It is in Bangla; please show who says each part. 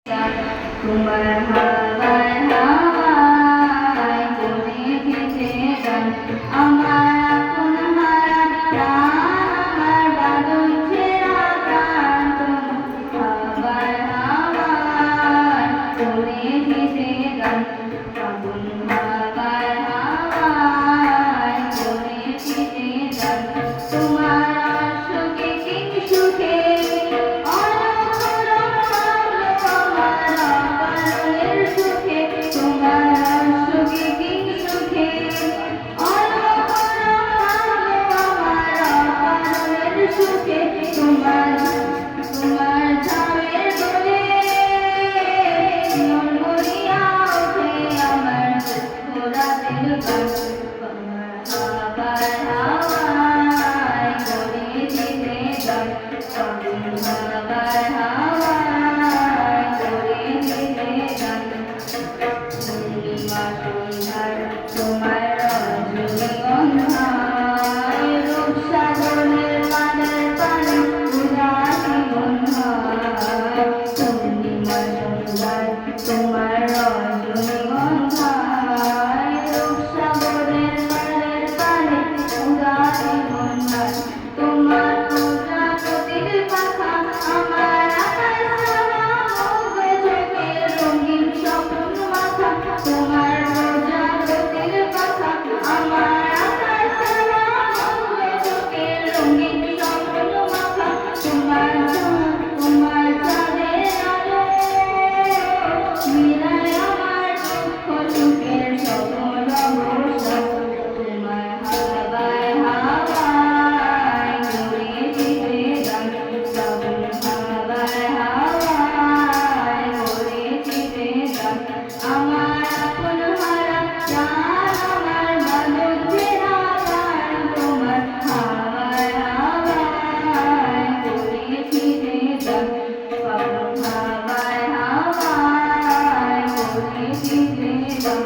Speaker 1: তোমার হাওয়ায় হাওয়ায় করে গেছে গান আমার আপন হারা প্রাণ আমার বাদল ছেঁড়া প্রাণ তোমার হাওয়ায় করে গেছে গান আপন হাওয়ায় হাওয়ায় করে গেছে গান তোমার সুখে কি সুখে তোমার রজনীগন্ধায় রূপসাগরের পাড়ের পাড়ে উদাসী বন্যায় তোমার প্রজাপতির পাখা আমার আকাশ ছাড়া হবে চোখের রঙিন স্বপ্ন মাথা তোমার প্রজাপতির পাখা আমার আকাশ ছাড়া হবে চোখের রঙিন স্বপ্ন মাথা তোমার চাঁদের আলো মিলায় আমার দুঃখ সুখের সকল অবস্থা তোমার হাওয়ায় হাওয়ায় করে দিতে গান হাওয়ায় হাওয়ায় করে দিতে গান আমার আপন হারা প্রাণ আমার বাদল ছেঁড়া প্রাণ তোমার হাওয়ায় হাওয়ায় করে দিতে গান হাওয়ায় হাওয়ায় করে দিতে গান